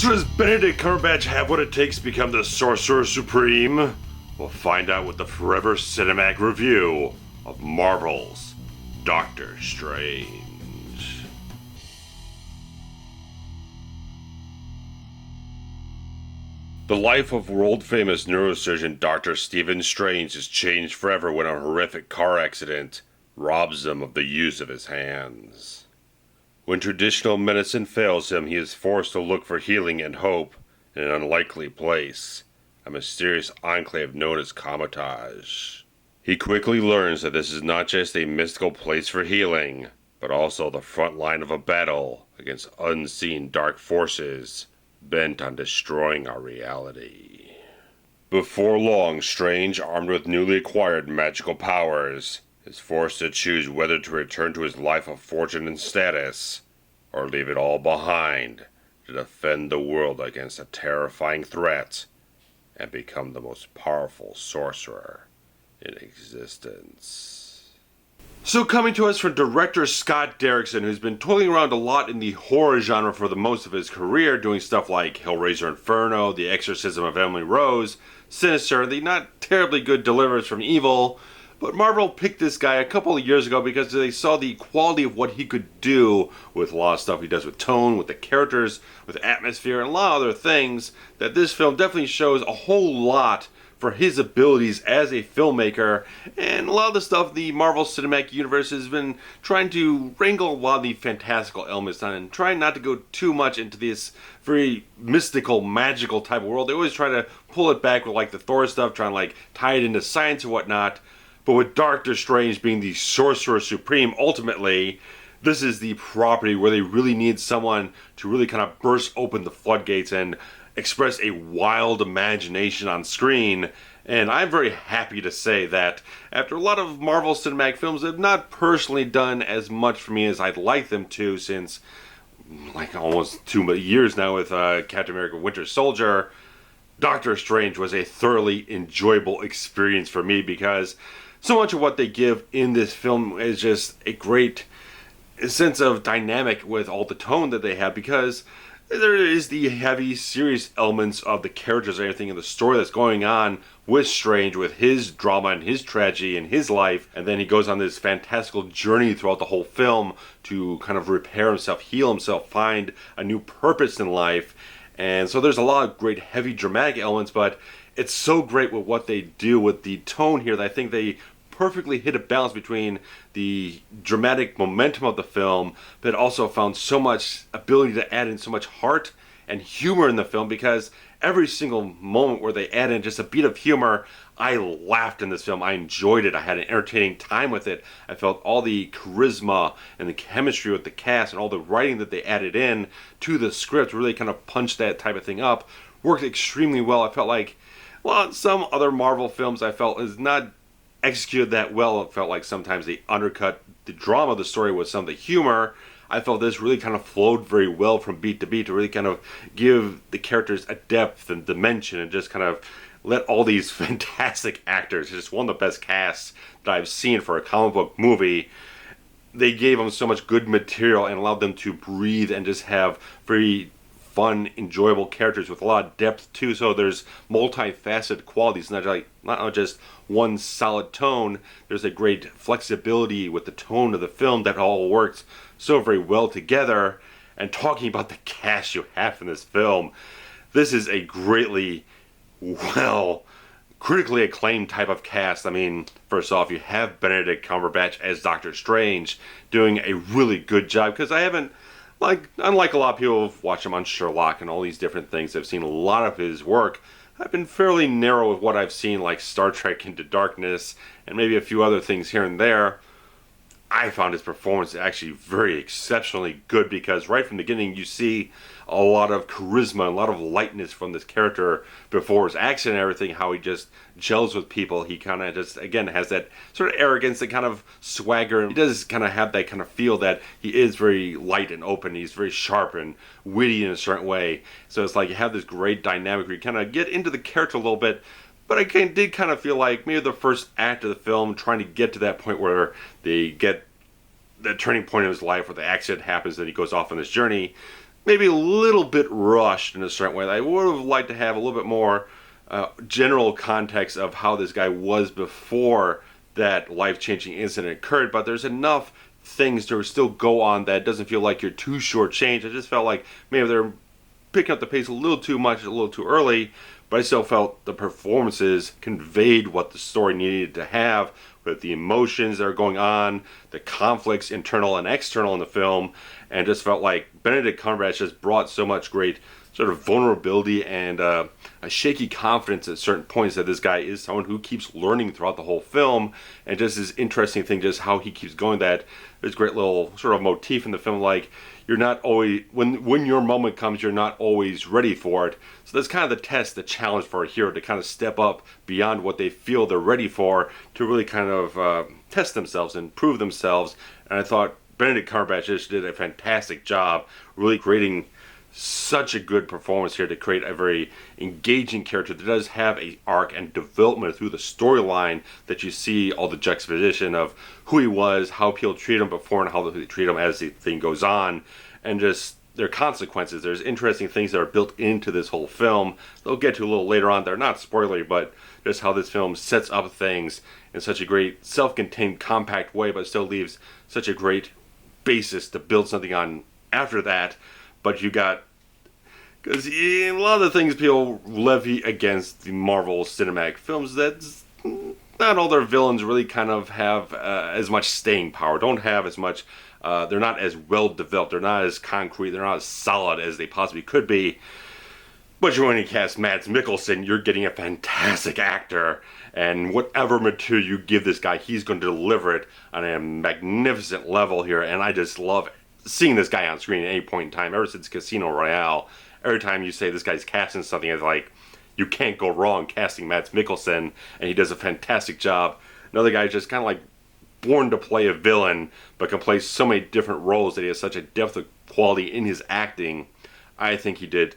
So does Benedict Cumberbatch have what it takes to become the Sorcerer Supreme? We'll find out with the Forever Cinematic Review of Marvel's Doctor Strange. The life of world-famous neurosurgeon Dr. Stephen Strange is changed forever when a horrific car accident robs him of the use of his hands. When traditional medicine fails him, he is forced to look for healing and hope in an unlikely place, a mysterious enclave known as kamar-taj. He quickly learns that this is not just a mystical place for healing, but also the front line of a battle against unseen dark forces bent on destroying our reality. Before long, Strange, armed with newly acquired magical powers, is forced to choose whether to return to his life of fortune and status, or leave it all behind to defend the world against a terrifying threat and become the most powerful sorcerer in existence. So coming to us from director Scott Derrickson, who's been toiling around a lot in the horror genre for the most of his career, doing stuff like Hellraiser Inferno, The Exorcism of Emily Rose, Sinister, the not terribly good Deliverance from Evil. But Marvel picked this guy a couple of years ago because they saw the quality of what he could do with a lot of stuff he does with tone, with the characters, with atmosphere, and a lot of other things, that this film definitely shows a whole lot for his abilities as a filmmaker. And a lot of the stuff the Marvel Cinematic Universe has been trying to wrangle a lot of the fantastical elements on and trying not to go too much into this very mystical, magical type of world. They always try to pull it back with like the Thor stuff, trying to like tie it into science and whatnot. But with Doctor Strange being the Sorcerer Supreme, ultimately, this is the property where they really need someone to really kind of burst open the floodgates and express a wild imagination on screen. And I'm very happy to say that after a lot of Marvel Cinematic films have not personally done as much for me as I'd like them to, since like almost 2 years now with Captain America Winter Soldier, Doctor Strange was a thoroughly enjoyable experience for me because so much of what they give in this film is just a great sense of dynamic with all the tone that they have, because there is the heavy, serious elements of the characters and everything in the story that's going on with Strange, with his drama and his tragedy in his life, and then he goes on this fantastical journey throughout the whole film to kind of repair himself, heal himself, find a new purpose in life. And so there's a lot of great heavy dramatic elements, but it's so great with what they do with the tone here that I think they perfectly hit a balance between the dramatic momentum of the film, but also found so much ability to add in so much heart and humor in the film, because every single moment where they add in just a beat of humor, I laughed in this film. I enjoyed it. I had an entertaining time with it. I felt all the charisma and the chemistry with the cast and all the writing that they added in to the script really kind of punched that type of thing up. Worked extremely well. I felt like, well, some other Marvel films I felt is not executed that well. It felt like sometimes they undercut the drama of the story with some of the humor. I felt this really kind of flowed very well from beat to beat to really kind of give the characters a depth and dimension and just kind of let all these fantastic actors, just one of the best casts that I've seen for a comic book movie. They gave them so much good material and allowed them to breathe and just have very fun, enjoyable characters with a lot of depth too. So there's multifaceted qualities, not just one solid tone. There's a great flexibility with the tone of the film that all works so very well together. And talking about the cast you have in this film, this is a greatly, well, critically acclaimed type of cast. I mean, first off, you have Benedict Cumberbatch as Doctor Strange doing a really good job, because I haven't, unlike a lot of people who've watched him on Sherlock and all these different things, I've seen a lot of his work. I've been fairly narrow with what I've seen, like Star Trek Into Darkness and maybe a few other things here and there. I found his performance actually very exceptionally good, because right from the beginning you see a lot of charisma, a lot of lightness from this character before his accident and everything, how he just gels with people. He kind of just, again, has that sort of arrogance, that kind of swagger. He does kind of have that kind of feel that he is very light and open. He's very sharp and witty in a certain way. So it's like you have this great dynamic where you kind of get into the character a little bit. But I did kind of feel like maybe the first act of the film, trying to get to that point where they get the turning point of his life where the accident happens and he goes off on this journey, maybe a little bit rushed in a certain way. I would have liked to have a little bit more general context of how this guy was before that life-changing incident occurred, but there's enough things to still go on that doesn't feel like you're too shortchanged. I just felt like maybe they're picking up the pace a little too much, a little too early, but I still felt the performances conveyed what the story needed to have, with the emotions that are going on, the conflicts internal and external in the film, and just felt like Benedict Cumberbatch just brought so much great sort of vulnerability and a shaky confidence at certain points that this guy is someone who keeps learning throughout the whole film, and just this interesting thing, just how he keeps going, that there's great little sort of motif in the film, like you're not always, when your moment comes, you're not always ready for it. So that's kind of the test, the challenge for a hero to kind of step up beyond what they feel they're ready for, to really kind of test themselves and prove themselves. And I thought Benedict Cumberbatch just did a fantastic job really creating such a good performance here to create a very engaging character that does have a arc and development through the storyline, that you see all the juxtaposition of who he was, how people treat him before, and how they treat him as the thing goes on, and just their consequences. There's interesting things that are built into this whole film they'll get to a little later on. They're not spoilery, but just how this film sets up things in such a great self-contained, compact way, but still leaves such a great basis to build something on after that. But you got, because a lot of the things people levy against the Marvel cinematic films, that's not all their villains really kind of have as much staying power, don't have as much, they're not as well developed, they're not as concrete, they're not as solid as they possibly could be. But when you cast Mads Mikkelsen, you're getting a fantastic actor, and whatever material you give this guy, he's going to deliver it on a magnificent level here, and I just love seeing this guy on screen at any point in time. Ever since Casino Royale, every time you say this guy's casting something, it's like, you can't go wrong casting Mads Mikkelsen, and he does a fantastic job. Another guy just kind of like born to play a villain, but can play so many different roles that he has such a depth of quality in his acting. I think he did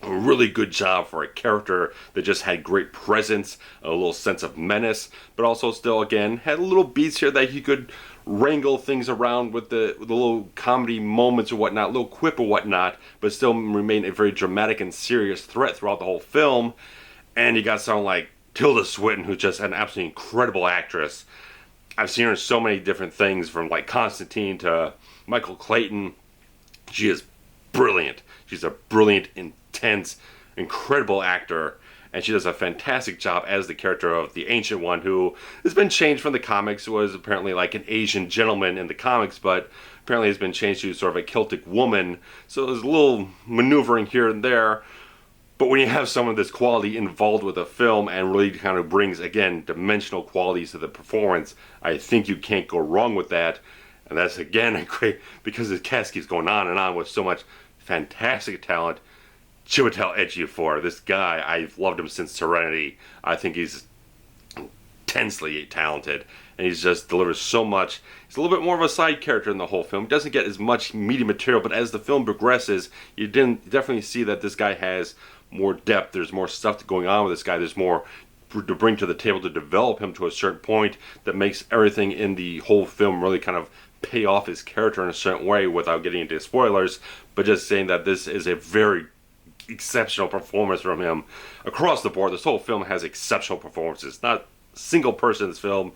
a really good job for a character that just had great presence, a little sense of menace, but also still, again, had little beats here that he could wrangle things around with the little comedy moments or whatnot, little quip or whatnot, but still remain a very dramatic and serious threat throughout the whole film. And you got someone like Tilda Swinton, who's just an absolutely incredible actress. I've seen her in so many different things, from like Constantine to Michael Clayton. She is brilliant. She's a brilliant, intense, incredible actor. And she does a fantastic job as the character of the Ancient One, who has been changed from the comics. Was apparently like an Asian gentleman in the comics, but apparently has been changed to sort of a Celtic woman. So there's a little maneuvering here and there. But when you have some of this quality involved with a film and really kind of brings, again, dimensional qualities to the performance, I think you can't go wrong with that. And that's, again, a great, because the cast keeps going on and on with so much fantastic talent. Chiwetel Ejiofer, this guy, I've loved him since Serenity. I think he's intensely talented, and he's just delivers so much. He's a little bit more of a side character in the whole film. He doesn't get as much meaty material, but as the film progresses, you definitely see that this guy has more depth. There's more stuff going on with this guy. There's more to bring to the table to develop him to a certain point that makes everything in the whole film really kind of pay off his character in a certain way, without getting into spoilers, but just saying that this is a very exceptional performance from him across the board. This whole film has exceptional performances. Not a single person in this film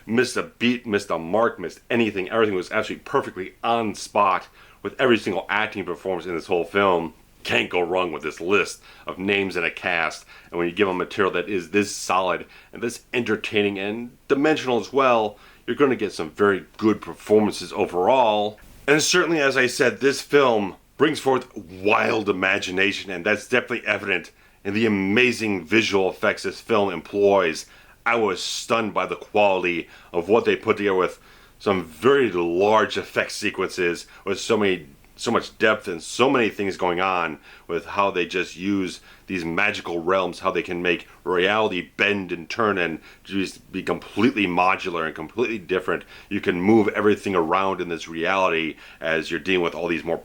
missed a beat, missed a mark, missed anything. Everything was absolutely perfectly on spot with every single acting performance in this whole film. Can't go wrong with this list of names in a cast. And when you give them material that is this solid and this entertaining and dimensional as well, you're going to get some very good performances overall. And certainly, as I said, this film brings forth wild imagination, and that's definitely evident in the amazing visual effects this film employs. I was stunned by the quality of what they put together, with some very large effect sequences with so much depth and so many things going on, with how they just use these magical realms, how they can make reality bend and turn and just be completely modular and completely different. You can move everything around in this reality as you're dealing with all these more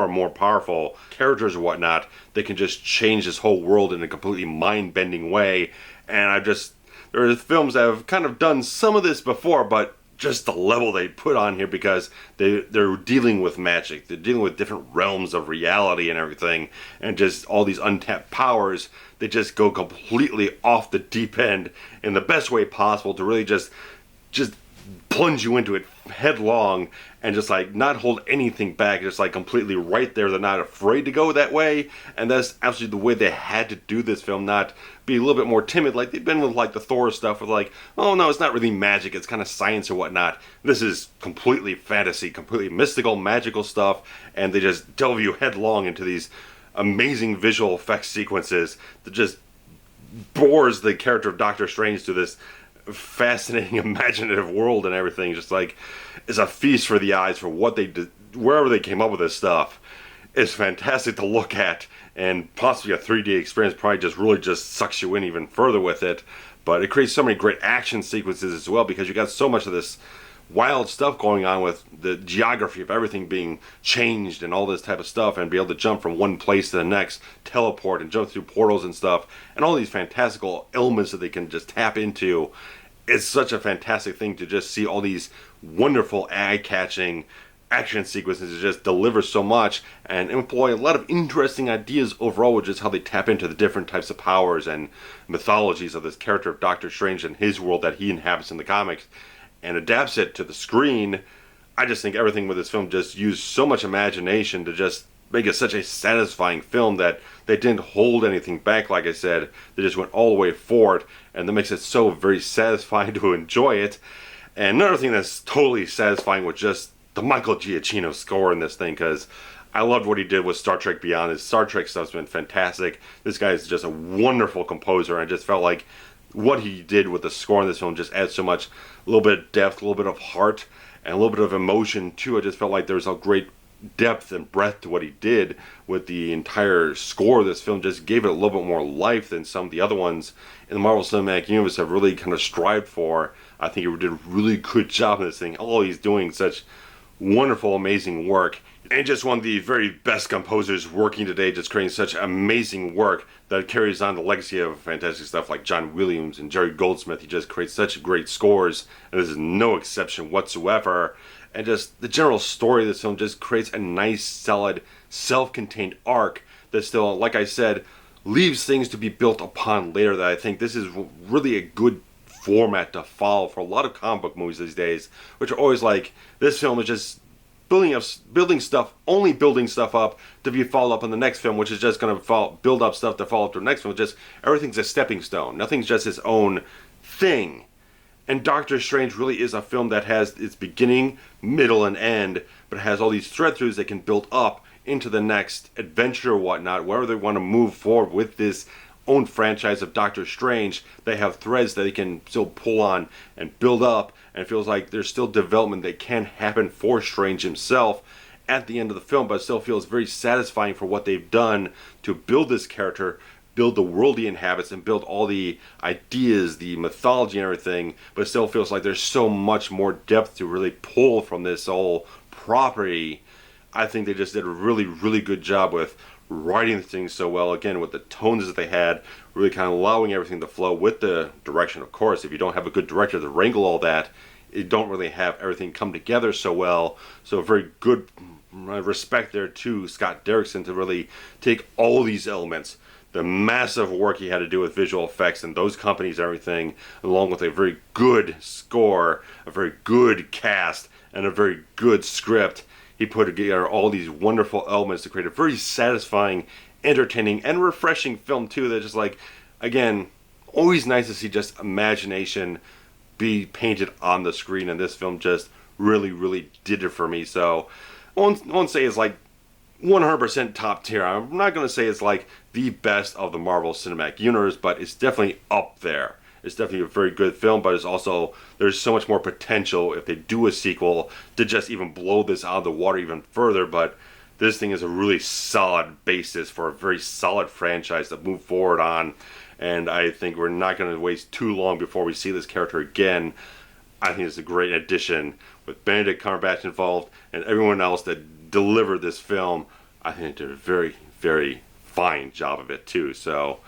and more powerful characters or whatnot. They can just change this whole world in a completely mind-bending way. And there are films that have kind of done some of this before, but just the level they put on here, because they're dealing with magic, they're dealing with different realms of reality and everything, and just all these untapped powers. They just go completely off the deep end in the best way possible to really just plunge you into it headlong, and just like not hold anything back, just like completely right there. They're not afraid to go that way, and that's absolutely the way they had to do this film, not be a little bit more timid like they've been with like the Thor stuff, with like, oh no, it's not really magic, it's kind of science or whatnot. This is completely fantasy, completely mystical, magical stuff, and they just delve you headlong into these amazing visual effects sequences that just bores the character of Doctor Strange to this fascinating, imaginative world, and everything just like is a feast for the eyes for what they did, wherever they came up with this stuff. It's fantastic to look at, and possibly a 3D experience probably just really just sucks you in even further with it. But it creates so many great action sequences as well, because you got so much of this wild stuff going on with the geography of everything being changed and all this type of stuff, and be able to jump from one place to the next, teleport and jump through portals and stuff, and all these fantastical elements that they can just tap into. It's such a fantastic thing to just see all these wonderful eye-catching action sequences that just deliver so much and employ a lot of interesting ideas overall, with just how they tap into the different types of powers and mythologies of this character of Doctor Strange and his world that he inhabits in the comics, and adapts it to the screen. I just think everything with this film just used so much imagination to just make it such a satisfying film that they didn't hold anything back. Like I said, they just went all the way for it, and that makes it so very satisfying to enjoy it. And another thing that's totally satisfying was just the Michael Giacchino score in this thing, because I loved what he did with Star Trek Beyond. His Star Trek stuff's been fantastic. This guy is just a wonderful composer, and I just felt like what he did with the score in this film just adds so much, a little bit of depth, a little bit of heart, and a little bit of emotion too. I just felt like there was a great depth and breadth to what he did with the entire score of this film. Just gave it a little bit more life than some of the other ones in the Marvel Cinematic Universe have really kind of strived for. I think he did a really good job in this thing. Oh, he's doing such wonderful, amazing work. And just one of the very best composers working today, just creating such amazing work that carries on the legacy of fantastic stuff like John Williams and Jerry Goldsmith. He just creates such great scores, and this is no exception whatsoever. And just the general story of this film just creates a nice, solid, self-contained arc that still, like I said, leaves things to be built upon later. That I think this is really a good format to follow for a lot of comic book movies these days, which are always like, this film is just building stuff up to be followed up in the next film, which is just going to build up stuff to follow up to the next film. Just everything's a stepping stone. Nothing's just its own thing. And Doctor Strange really is a film that has its beginning, middle, and end, but it has all these thread throughs that can build up into the next adventure or whatnot, wherever they want to move forward with this own franchise of Doctor Strange. They have threads that they can still pull on and build up, and it feels like there's still development that can happen for Strange himself at the end of the film, but it still feels very satisfying for what they've done to build this character, build the world he inhabits, and build all the ideas, the mythology and everything. But it still feels like there's so much more depth to really pull from this whole property. I think they just did a really, really good job with writing things so well, again, with the tones that they had, really kind of allowing everything to flow with the direction. Of course, if you don't have a good director to wrangle all that, you don't really have everything come together so well. So very good respect there to Scott Derrickson to really take all these elements, the massive work he had to do with visual effects and those companies and everything, along with a very good score, a very good cast, and a very good script. He put together all these wonderful elements to create a very satisfying, entertaining, and refreshing film too. That just like, again, always nice to see just imagination be painted on the screen, and this film just really, really did it for me. So I won't say it's like 100% top tier. I'm not going to say it's like the best of the Marvel Cinematic Universe, but it's definitely up there. It's definitely a very good film, but it's also, there's so much more potential if they do a sequel to just even blow this out of the water even further. But this thing is a really solid basis for a very solid franchise to move forward on. And I think we're not going to waste too long before we see this character again. I think it's a great addition with Benedict Cumberbatch involved and everyone else that delivered this film. I think they did a very, very fine job of it too. So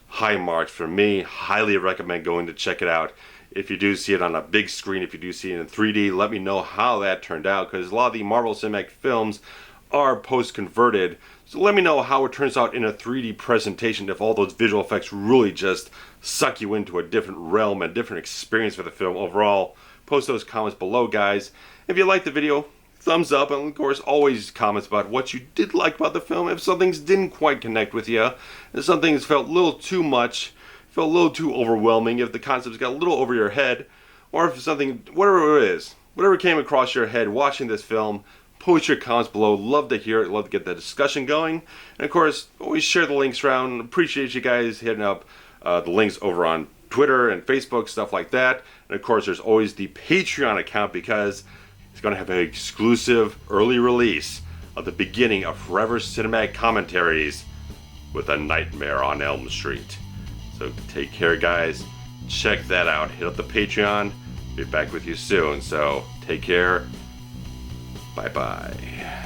high marks for me. Highly recommend going to check it out if you do see it on a big screen, if you do see it in 3D, let me know how that turned out, because a lot of the Marvel Cinematic films are post-converted. So let me know how it turns out in a 3D presentation, if all those visual effects really just suck you into a different realm, a different experience for the film overall. Post those comments below, guys. If you liked the video, thumbs up, and of course always comments about what you did like about the film. If some things didn't quite connect with you, if some things felt a little too much, felt a little too overwhelming, if the concepts got a little over your head, or if something, whatever it is, whatever came across your head watching this film, post your comments below. Love to hear it, love to get the discussion going. And of course, always share the links around. Appreciate you guys hitting up the links over on Twitter and Facebook, stuff like that. And of course, there's always the Patreon account, because it's going to have an exclusive early release of the beginning of Forever Cinematic Commentaries with A Nightmare on Elm Street. So take care, guys. Check that out. Hit up the Patreon. Be back with you soon. So take care. Bye-bye.